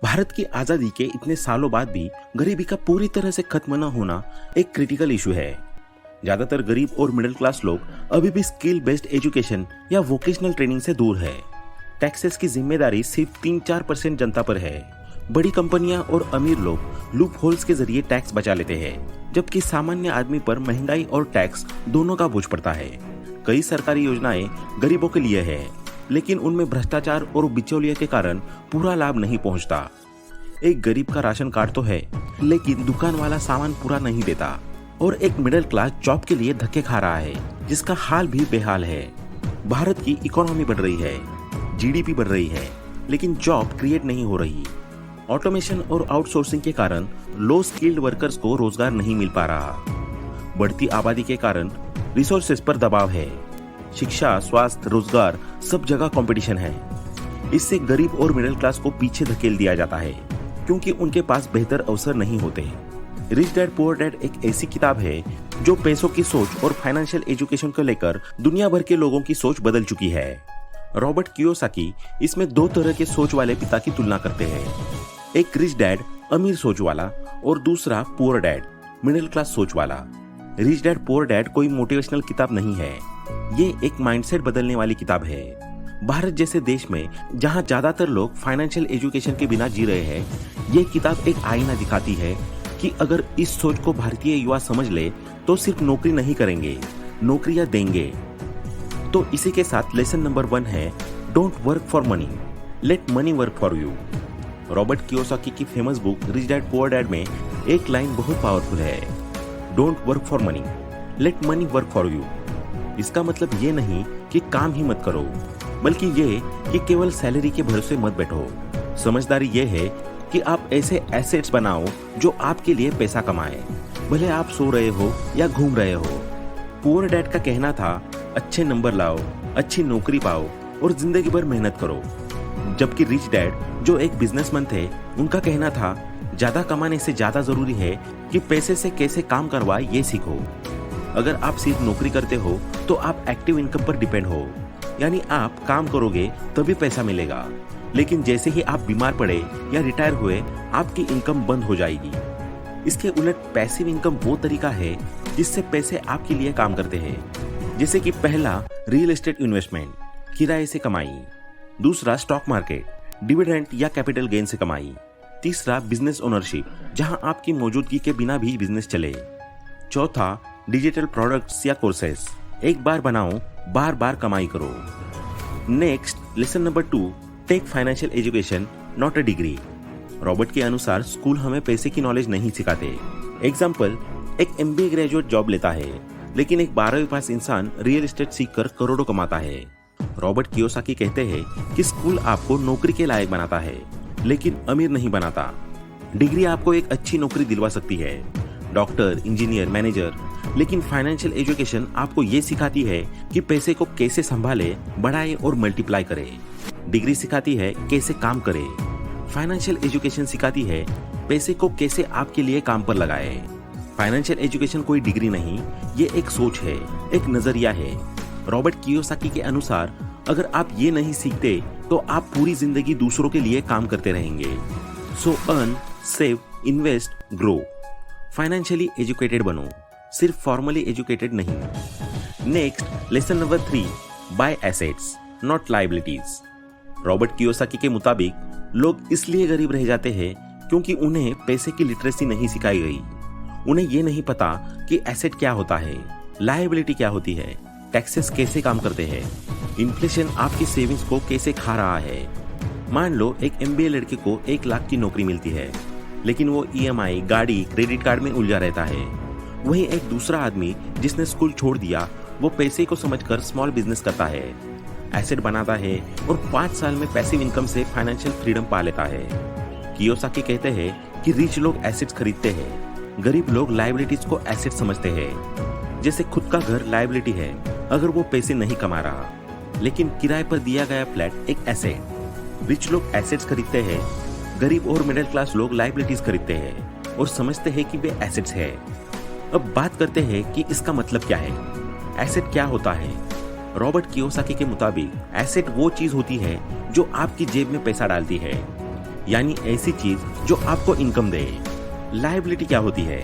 भारत की आजादी के इतने सालों बाद भी गरीबी का पूरी तरह से खत्म न होना एक क्रिटिकल इशू है। ज्यादातर गरीब और मिडिल क्लास लोग अभी भी स्किल बेस्ड एजुकेशन या वोकेशनल ट्रेनिंग से दूर है। टैक्सेस की जिम्मेदारी सिर्फ 3-4% जनता पर है। बड़ी कंपनियां और अमीर लोग लूप होल्स के जरिए टैक्स बचा लेते हैं, जबकि सामान्य आदमी पर महंगाई और टैक्स दोनों का बोझ पड़ता है। कई सरकारी योजनाएं गरीबों के लिए है, लेकिन उनमें भ्रष्टाचार और बिचौलिए के कारण पूरा लाभ नहीं पहुंचता। एक गरीब का राशन कार्ड तो है, लेकिन दुकान वाला सामान पूरा नहीं देता, और एक मिडिल क्लास जॉब के लिए धक्के खा रहा है, जिसका हाल भी बेहाल है। भारत की इकोनॉमी बढ़ रही है, जीडीपी बढ़ रही है, लेकिन जॉब क्रिएट नहीं हो रही। ऑटोमेशन और आउटसोर्सिंग के कारण लो स्किल्ड वर्कर्स को रोजगार नहीं मिल पा रहा। बढ़ती आबादी के कारण रिसोर्सेज पर दबाव है। शिक्षा, स्वास्थ्य, रोजगार सब जगह कंपटीशन है। इससे गरीब और मिडिल क्लास को पीछे धकेल दिया जाता है, क्योंकि उनके पास बेहतर अवसर नहीं होते। रिच डैड पुअर डैड एक ऐसी किताब है जो पैसों की सोच और फाइनेंशियल एजुकेशन को लेकर दुनिया भर के लोगों की सोच बदल चुकी है। रॉबर्ट कियोसाकी इसमें दो तरह के सोच वाले पिता की तुलना करते हैं, एक रिच डैड अमीर सोच वाला और दूसरा पुअर डैड मिडिल क्लास सोच वाला। रिच डैड पुअर डैड कोई मोटिवेशनल किताब नहीं है, ये एक माइंडसेट बदलने वाली किताब है। भारत जैसे देश में जहां ज्यादातर लोग फाइनेंशियल एजुकेशन के बिना जी रहे हैं, ये किताब एक आईना दिखाती है कि अगर इस सोच को भारतीय युवा समझ ले तो सिर्फ नौकरी नहीं करेंगे, नौकरियां देंगे। तो इसी के साथ लेसन नंबर 1 है, don't work for money, let money work for you. Robert Kiyosaki की famous book Rich Dad Poor Dad में एक लाइन बहुत पावरफुल है, don't work for money, let money work for you. इसका मतलब ये नहीं कि काम ही मत करो, बल्कि ये कि केवल सैलरी के भरोसे मत बैठो। समझदारी ये है कि आप ऐसे एसेट्स बनाओ जो आपके लिए पैसा कमाए, भले आप सो रहे हो या घूम रहे हो। पुअर डैड का कहना था, अच्छे नंबर लाओ, अच्छी नौकरी पाओ और जिंदगी भर मेहनत करो। जबकि रिच डैड जो एक बिजनेसमैन थे, उनका कहना था, ज्यादा कमाने से ज्यादा जरूरी है कि पैसे से कैसे काम करवाए ये सीखो। अगर आप सिर्फ नौकरी करते हो तो आप एक्टिव इनकम पर डिपेंड हो, यानी आप काम करोगे तभी पैसा मिलेगा, लेकिन जैसे ही आप बीमार पड़े या रिटायर हुए, आपकी इनकम बंद हो जाएगी। इसके उलट पैसिव इनकम वो तरीका है जिससे पैसे आपके लिए काम करते हैं, जैसे कि पहला रियल एस्टेट इन्वेस्टमेंट, किराए से कमाई। दूसरा स्टॉक मार्केट, डिविडेंड या कैपिटल गेन से कमाई। तीसरा बिजनेस ओनरशिप, जहां आपकी मौजूदगी के बिना भी बिजनेस चले। चौथा डिजिटल प्रोडक्ट्स या कोर्सेस, एक बार बनाओ, बार बार कमाई करो। Next lesson number 2, take financial education not a degree. Robert के अनुसार स्कूल हमें पैसे की नॉलेज नहीं सिखाते। एग्जाम्पल, एक MBA ग्रेजुएट जॉब लेता है, लेकिन एक 12वीं पास इंसान रियल एस्टेट सीखकर करोड़ों कमाता है। रॉबर्ट कियोसाकी कहते हैं कि स्कूल आपको नौकरी के लायक बनाता है, लेकिन अमीर नहीं बनाता। डिग्री आपको एक अच्छी नौकरी दिलवा सकती है, डॉक्टर, इंजीनियर, मैनेजर, लेकिन फाइनेंशियल एजुकेशन आपको ये सिखाती है कि पैसे को कैसे संभाले, बढ़ाए और मल्टीप्लाई करे। डिग्री सिखाती है कैसे काम करे, फाइनेंशियल एजुकेशन सिखाती है पैसे को कैसे आपके लिए काम पर लगाए। फाइनेंशियल एजुकेशन कोई डिग्री नहीं, ये एक सोच है, एक नजरिया है। रॉबर्ट कियोसाकी के अनुसार अगर आप ये नहीं सीखते तो आप पूरी जिंदगी दूसरों के लिए काम करते रहेंगे। So earn, save, invest, grow. Financially educated बनो, सिर्फ फॉर्मली एजुकेटेड नहीं। Next lesson number 3, buy assets not liabilities. Robert Kiyosaki के मुताबिक लोग इसलिए गरीब रह जाते हैं क्योंकि उन्हें पैसे की लिटरेसी नहीं सिखाई गई। उन्हें ये नहीं पता कि एसेट क्या होता है, लायबिलिटी क्या होती है, टैक्सेस कैसे काम करते हैं, इन्फ्लेशन आपकी सेविंग्स को कैसे खा रहा है। मान लो एक MBA लड़के को 1 लाख की नौकरी मिलती है, लेकिन वो EMI, गाड़ी, क्रेडिट कार्ड में उलझा रहता है। वहीं एक दूसरा आदमी जिसने स्कूल छोड़ दिया, वो पैसे को समझकर स्मॉल बिजनेस करता है, एसेट बनाता है और 5 साल में पैसिव इनकम से फाइनेंशियल फ्रीडम पा लेता है। कियोसाकी कहते हैं कि रिच लोग एसेट्स खरीदते हैं, गरीब लोग लायबिलिटीज को एसेट समझते हैं। जैसे खुद का घर लायबिलिटी है अगर वो पैसे नहीं कमा रहा, लेकिन किराए पर दिया गया फ्लैट एक एसेट। रिच लोग एसेट्स खरीदते हैं, गरीब और मिडिल क्लास लोग लायबिलिटीज खरीदते हैं और समझते हैं कि वे एसेट्स है। अब बात करते हैं कि इसका मतलब क्या है, एसेट क्या होता है। रॉबर्ट कियोसाकी के मुताबिक एसेट वो चीज होती है जो आपकी जेब में पैसा डालती है। यानी ऐसी चीज जो आपको इनकम दे। लायबिलिटी क्या होती है?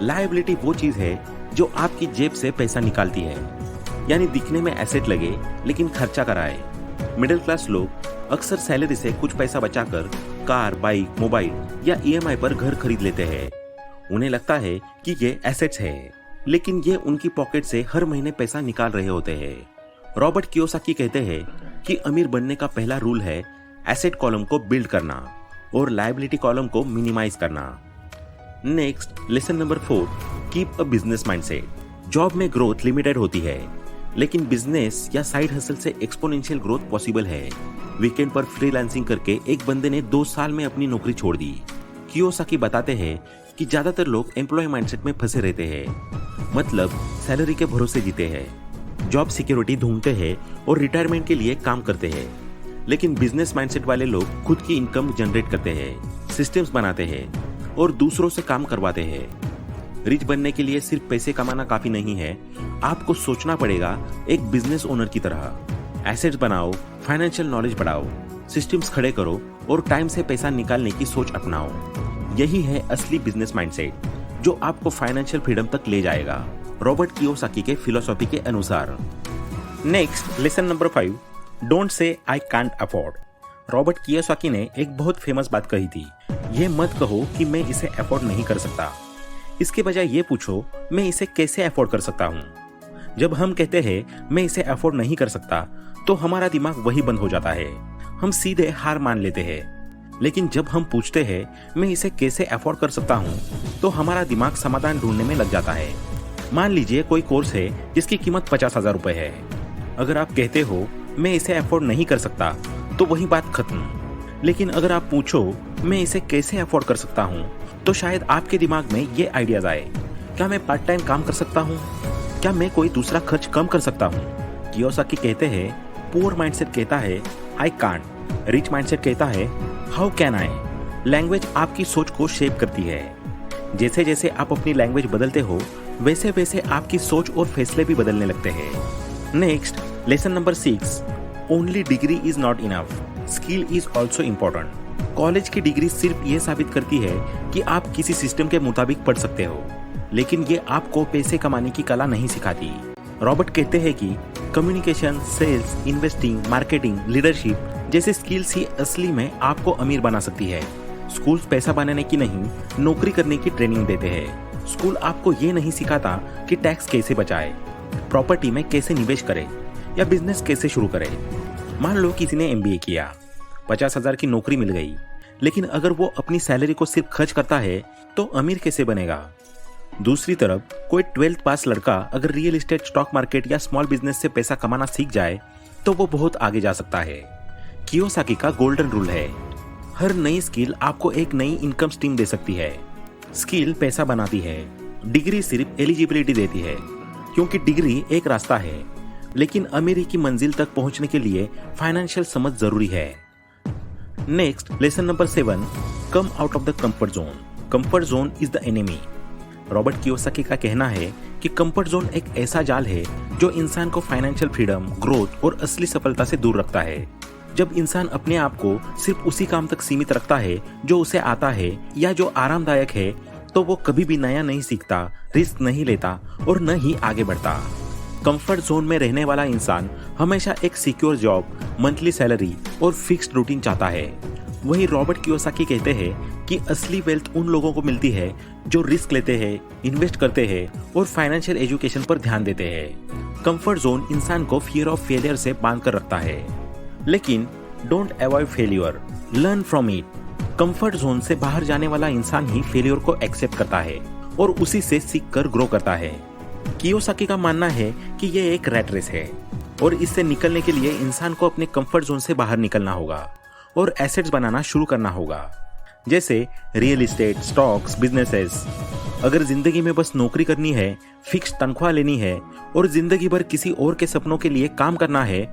लायबिलिटी वो चीज है जो आपकी जेब से पैसा निकालती है, यानी दिखने में एसेट लगे लेकिन खर्चा कराए। मिडिल क्लास लोग अक्सर सैलरी से कुछ पैसा बचाकर कार, बाइक, मोबाइल या ईएमआई पर घर खरीद लेते हैं। उन्हें लगता है कि ये एसेट्स है, लेकिन ये उनकी पॉकेट से हर महीने पैसा निकाल रहे होते हैं। रॉबर्ट कियोसाकी कहते हैं कि अमीर बनने का पहला रूल है एसेट कॉलम को बिल्ड करना और लायबिलिटी कॉलम को मिनिमाइज करना। Next, lesson number 4, keep a business mindset. Job में ग्रोथ लिमिटेड होती है, लेकिन बिजनेस या साइड हसल से एक्सपोनेंशियल ग्रोथ पॉसिबल है। वीकेंड पर फ्रीलांसिंग करके एक बंदे ने 2 साल में अपनी नौकरी छोड़ दी। कियोसाकी बताते हैं कि ज्यादातर लोग एम्प्लॉय माइंडसेट में फंसे रहते हैं, मतलब सैलरी के भरोसे जीते हैं, जॉब सिक्योरिटी ढूंढते हैं और रिटायरमेंट के लिए काम करते हैं। लेकिन बिजनेस माइंडसेट वाले लोग खुद की इनकम जनरेट करते हैं, सिस्टम्स बनाते हैं और दूसरों से काम करवाते हैं। रिच बनने के लिए सिर्फ पैसे कमाना काफी नहीं है, आपको सोचना पड़ेगा एक बिजनेस ओनर की तरह। एसेट्स बनाओ, फाइनेंशियल नॉलेज बढ़ाओ, सिस्टम्स खड़े करो और टाइम से पैसा निकालने की सोच अपनाओ। यही है असली बिजनेस माइंडसेट जो आपको फाइनेंशियल फ्रीडम तक ले जाएगा, रॉबर्ट कियोसाकी के फिलॉसफी के अनुसार। Next, lesson number 5, don't say I can't afford. Robert Kiyosaki ने एक बहुत फेमस बात कही थी, यह मत कहो कि मैं इसे अफोर्ड नहीं कर सकता। इसके बजाय ये पूछो, मैं इसे कैसे अफोर्ड कर सकता हूँ। जब हम कहते हैं मैं इसे अफोर्ड नहीं कर सकता, तो हमारा दिमाग वही बंद हो जाता है, हम सीधे हार मान लेते हैं। लेकिन जब हम पूछते हैं मैं इसे कैसे अफोर्ड कर सकता हूँ, तो हमारा दिमाग समाधान ढूंढने में लग जाता है। मान लीजिए कोई कोर्स है जिसकी कीमत 50,000 रुपए है। अगर आप कहते हो मैं इसे अफोर्ड नहीं कर सकता, तो वही बात खत्म। लेकिन अगर आप पूछो मैं इसे कैसे अफोर्ड कर सकता हूँ, तो शायद आपके दिमाग में ये आइडियाज आए। क्या मैं पार्ट टाइम काम कर सकता हूँ? क्या मैं कोई दूसरा खर्च कम कर सकता हूँ? कियोसाकी कहते हैं पुअर माइंडसेट कहता है आई कांट, रिच माइंडसेट कहता है हाउ कैन आई। लैंग्वेज आपकी सोच को शेप करती है। जैसे जैसे आप अपनी लैंग्वेज बदलते हो, वैसे वैसे आपकी सोच और फैसले भी बदलने लगते हैं। Next, lesson number 6, only degree is not enough, skill is also important. College की डिग्री सिर्फ ये साबित करती है कि आप किसी सिस्टम के मुताबिक पढ़ सकते हो, लेकिन ये आपको पैसे कमाने की कला नहीं सिखाती। रॉबर्ट कहते हैं कि communication, sales, investing, marketing, leadership जैसे स्किल्स ही असली में आपको अमीर बना सकती है। स्कूल्स पैसा बनाने की नहीं, नौकरी करने की ट्रेनिंग देते हैं। स्कूल आपको ये नहीं सिखाता कि टैक्स कैसे बचाए, प्रॉपर्टी में कैसे निवेश करें या बिजनेस कैसे शुरू करें। मान लो किसी ने MBA किया, 50,000 की नौकरी मिल गई, लेकिन अगर वो अपनी सैलरी को सिर्फ खर्च करता है तो अमीर कैसे बनेगा? दूसरी तरफ कोई 12th पास लड़का अगर रियल एस्टेट, स्टॉक मार्केट या स्मॉल बिजनेस से पैसा कमाना सीख जाए तो वो बहुत आगे जा सकता है। कियोसाकी का गोल्डन रूल है, हर नई स्किल आपको एक नई इनकम स्ट्रीम दे सकती है। स्किल पैसा बनाती है, डिग्री सिर्फ एलिजिबिलिटी देती है, क्योंकि डिग्री एक रास्ता है, लेकिन अमीरी की मंजिल तक पहुंचने के लिए फाइनेंशियल समझ जरूरी है। Next, lesson number 7, come out of the comfort zone. Comfort zone is the enemy. Robert Kiyosaki का कहना है कि कंफर्ट जोन एक ऐसा जाल है जो इंसान को फाइनेंशियल फ्रीडम, ग्रोथ और असली सफलता से दूर रखता है। जब इंसान अपने आप को सिर्फ उसी काम तक सीमित रखता है जो उसे आता है या जो आरामदायक है, तो वो कभी भी नया नहीं सीखता, रिस्क नहीं लेता और न ही आगे बढ़ता। कंफर्ट जोन में रहने वाला इंसान हमेशा एक सिक्योर जॉब, मंथली सैलरी और फिक्स्ड रूटीन चाहता है। वही रॉबर्ट कियोसाकी कहते हैं कि असली वेल्थ उन लोगों को मिलती है जो रिस्क लेते हैं, इन्वेस्ट करते हैं और फाइनेंशियल एजुकेशन पर ध्यान देते हैं। कंफर्ट जोन इंसान को फियर ऑफ फेलियर से बांध कर रखता है, लेकिन don't avoid failure, learn from it. Comfort zone से बाहर जाने वाला इंसान ही फेलियर को एक्सेप्ट करता है और उसी से सीख कर ग्रो करता है। कियोसाकी का मानना है कि यह एक रैट रेस है और इससे निकलने के लिए इंसान को अपने कंफर्ट जोन से बाहर निकलना होगा और एसेट्स बनाना शुरू करना होगा, जैसे रियल एस्टेट, स्टॉक्स, बिजनेसेस। अगर जिंदगी में बस नौकरी करनी है, फिक्स तनख्वाह लेनी है और जिंदगी भर किसी और के सपनों के लिए काम करना है,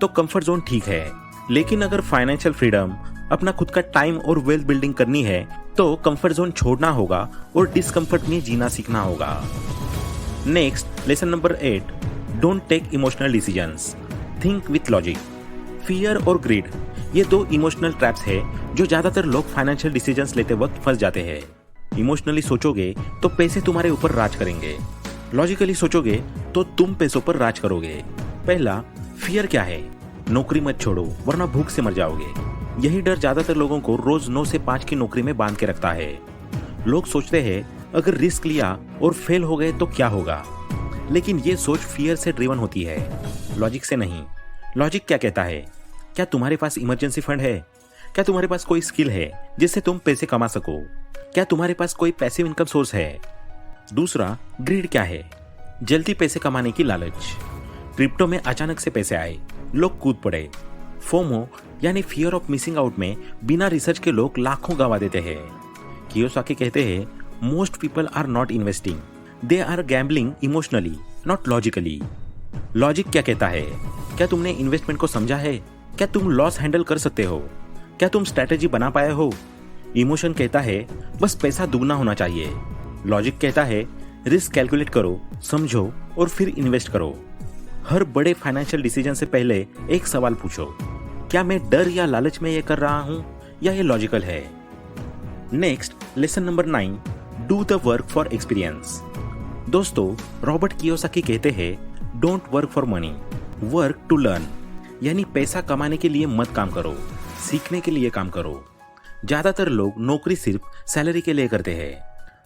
तो कंफर्ट जोन ठीक है। लेकिन अगर फाइनेंशियल फ्रीडम, अपना खुद का टाइम और वेल्थ बिल्डिंग करनी है, तो कंफर्ट जोन छोड़ना होगा और डिस्कंफर्ट में जीना सीखना होगा। Next, lesson number 8, don't take emotional decisions, think with logic. Fear और ग्रीड, ये दो इमोशनल ट्रैप्स है जो ज्यादातर लोग फाइनेंशियल डिसीजंस लेते वक्त फंस जाते हैं। इमोशनली सोचोगे तो पैसे तुम्हारे ऊपर राज करेंगे, लॉजिकली सोचोगे तो तुम पैसों पर राज करोगे। पहला, फियर क्या है? नौकरी मत छोड़ो वरना भूख से मर जाओगे। यही डर ज्यादातर लोगों को रोज 9 से 5 की नौकरी में बांध के रखता है। लोग सोचते हैं अगर रिस्क लिया और फेल हो गए तो क्या होगा, लेकिन ये सोच फियर से ड्रिवन होती है, लॉजिक से नहीं। लॉजिक क्या कहता है? क्या तुम्हारे पास इमरजेंसी फंड है? क्या तुम्हारे पास कोई स्किल है जिससे तुम पैसे कमा सको? क्या तुम्हारे पास कोई पैसिव इनकम सोर्स है? दूसरा, ग्रीड क्या है? जल्दी पैसे कमाने की लालच। क्रिप्टो में अचानक से पैसे आए, लोग कूद पड़े। फोमो यानी फियर ऑफ मिसिंग आउट में बिना रिसर्च के लोग लाखों गंवा देते हैं। कियोसाकी कहते हैं, most people are not investing, they are gambling emotionally not logically. Logic क्या कहता है? क्या तुमने इन्वेस्टमेंट को समझा है? क्या तुम लॉस हैंडल कर सकते हो? क्या तुम स्ट्रैटेजी बना पाए हो? इमोशन कहता है बस पैसा दुगना होना चाहिए। लॉजिक कहता है रिस्क कैलकुलेट करो, समझो और फिर इन्वेस्ट करो। हर बड़े फाइनेंशियल डिसीजन से पहले एक सवाल पूछो, क्या मैं डर या लालच में ये कर रहा हूं या ये लॉजिकल है? Next, lesson number 9, do the work for experience. दोस्तों, रॉबर्ट कियोसाकी कहते हैं don't work for money, work to learn. यानी पैसा कमाने के लिए मत काम करो, सीखने के लिए काम करो। ज्यादातर लोग नौकरी सिर्फ सैलरी के लिए करते हैं,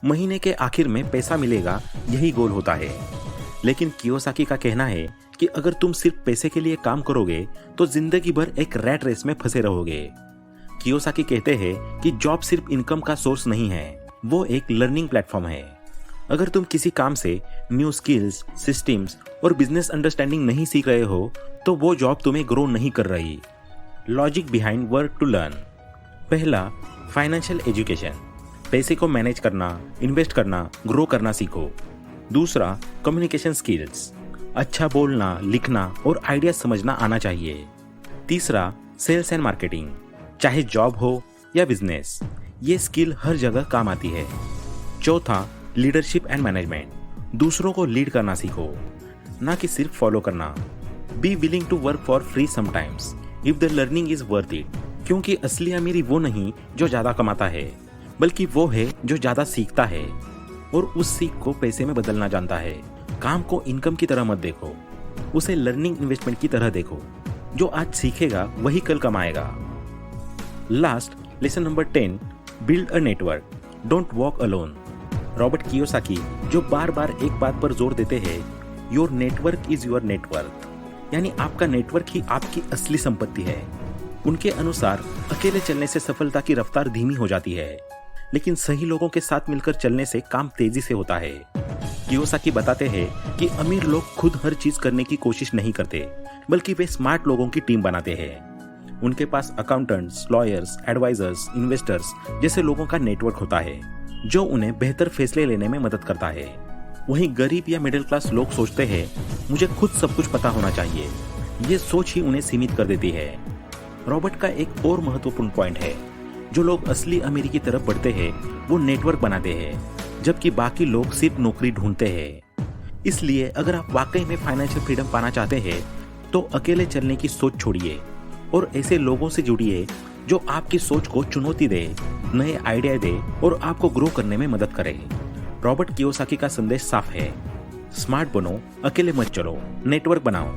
महीने के आखिर में पैसा मिलेगा यही गोल होता है। लेकिन कियोसाकी का कहना है कि अगर तुम सिर्फ पैसे के लिए काम करोगे तो जिंदगी भर एक रैट रेस में फंसे रहोगे। कियोसाकी कहते हैं कि जॉब सिर्फ इनकम का सोर्स नहीं है, वो एक लर्निंग प्लेटफॉर्म है। अगर तुम किसी काम से न्यू स्किल्स, सिस्टम्स और बिजनेस अंडरस्टैंडिंग नहीं सीख रहे हो तो वो जॉब तुम्हें ग्रो नहीं कर रही। Logic behind work to learn. पहला, फाइनेंशियल एजुकेशन, पैसे को मैनेज करना, इन्वेस्ट करना, ग्रो करना सीखो। दूसरा, कम्युनिकेशन स्किल्स, अच्छा बोलना, लिखना और आइडिया समझना आना चाहिए। तीसरा, सेल्स एंड मार्केटिंग, चाहे जॉब हो या बिजनेस, ये स्किल हर जगह काम आती है। चौथा, लीडरशिप एंड मैनेजमेंट, दूसरों को लीड करना सीखो, ना कि सिर्फ फॉलो करना। Be willing to work for free sometimes if the learning is worth it, क्योंकि असली अमीरी वो नहीं जो ज्यादा कमाता है, बल्कि वो है जो ज्यादा सीखता है और उस सीख को पैसे में बदलना जानता है। काम को इनकम की तरह मत देखो, उसे लर्निंग इन्वेस्टमेंट की तरह देखो। जो आज सीखेगा वही कल कमाएगा। Last, lesson number 10, build a network, don't walk alone. Robert Kiyosaki जो बार बार एक बात पर जोर देते हैं, your network is your net worth, यानी आपका नेटवर्क ही आपकी असली संपत्ति है। उनके अनुसार अकेले चलने से सफलता की रफ्तार धीमी हो जाती है, लेकिन सही लोगों के साथ मिलकर चलने से काम तेजी से होता है। कियोसाकी बताते हैं कि अमीर लोग खुद हर चीज करने की कोशिश नहीं करते, बल्कि वे स्मार्ट लोगों की टीम बनाते हैं। उनके पास अकाउंटेंट्स, लॉयर्स, एडवाइजर्स, इन्वेस्टर्स जैसे लोगों का नेटवर्क होता है जो उन्हें बेहतर फैसले लेने में मदद करता है। वहीं गरीब या मिडिल क्लास लोग सोचते हैं मुझे खुद सब कुछ पता होना चाहिए। ये सोच ही उन्हें सीमित कर देती है। रॉबर्ट का एक और महत्वपूर्ण पॉइंट है, जो लोग असली अमीरी की तरफ बढ़ते हैं वो नेटवर्क बनाते हैं, जबकि बाकी लोग सिर्फ नौकरी ढूंढते हैं। इसलिए अगर आप वाकई में फाइनेंशियल फ्रीडम पाना चाहते हैं तो अकेले चलने की सोच छोड़िए और ऐसे लोगों से जुड़िए जो आपकी सोच को चुनौती दे, नए आइडिया दे और आपको ग्रो करने में मदद करे। रॉबर्ट कियोसाकी का संदेश साफ है, स्मार्ट बनो, अकेले मत चलो, नेटवर्क बनाओ,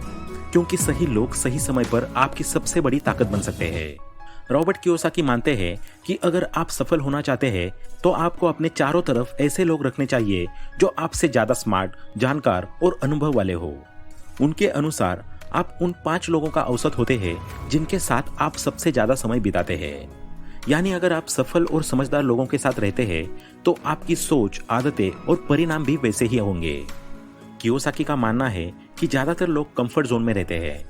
क्योंकि सही लोग सही समय पर आपकी सबसे बड़ी ताकत बन सकते हैं। रॉबर्ट कियोसाकी मानते हैं कि अगर आप सफल होना चाहते हैं तो आपको अपने चारों तरफ ऐसे लोग रखने चाहिए जो आपसे ज्यादा स्मार्ट, जानकार और अनुभव वाले हो। उनके अनुसार आप उन 5 लोगों का औसत होते हैं जिनके साथ आप सबसे ज्यादा समय बिताते हैं। यानी अगर आप सफल और समझदार लोगों के साथ रहते हैं तो आपकी सोच, आदतें और परिणाम भी वैसे ही होंगे। कियोसाकी का मानना है कि ज्यादातर लोग कंफर्ट जोन में रहते हैं।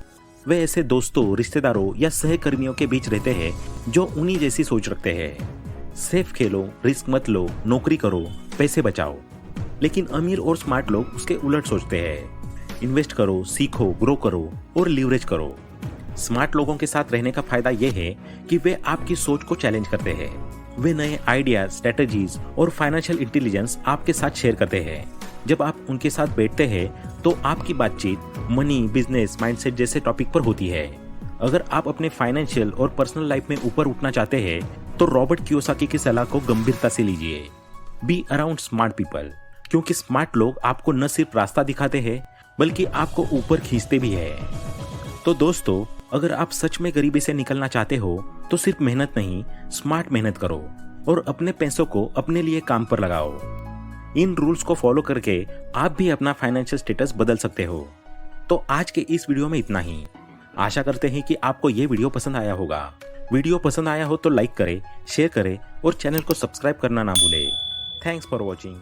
वे ऐसे दोस्तों, रिश्तेदारों या सहकर्मियों के बीच रहते हैं जो उन्हीं जैसी सोच रखते हैं। सेफ खेलो, रिस्क मत लो, नौकरी करो, पैसे बचाओ। लेकिन अमीर और स्मार्ट लोग उसके उलट सोचते हैं, इन्वेस्ट करो, सीखो, ग्रो करो और लीवरेज करो। स्मार्ट लोगों के साथ रहने का फायदा यह है कि वे आपकी सोच को चैलेंज करते हैं। वे नए आइडिया, स्ट्रेटजीज और फाइनेंशियल इंटेलिजेंस आपके साथ शेयर करते हैं। जब आप उनके साथ बैठते हैं तो आपकी बातचीत मनी, बिजनेस, माइंडसेट जैसे टॉपिक पर होती है। अगर आप अपने फाइनेंशियल और पर्सनल लाइफ में ऊपर उठना चाहते हैं तो रॉबर्ट कियोसाकी की सलाह को गंभीरता से लीजिए। बी अराउंड स्मार्ट पीपल, क्योंकि स्मार्ट लोग आपको न सिर्फ रास्ता दिखाते हैं बल्कि आपको ऊपर खींचते भी है। तो दोस्तों, अगर आप सच में गरीबी से निकलना चाहते हो तो सिर्फ मेहनत नहीं, स्मार्ट मेहनत करो और अपने पैसों को अपने लिए काम पर लगाओ। इन रूल्स को फॉलो करके आप भी अपना फाइनेंशियल स्टेटस बदल सकते हो। तो आज के इस वीडियो में इतना ही। आशा करते हैं कि आपको ये वीडियो पसंद आया होगा। वीडियो पसंद आया हो तो लाइक करें, शेयर करें और चैनल को सब्सक्राइब करना ना भूलें। Thanks for watching.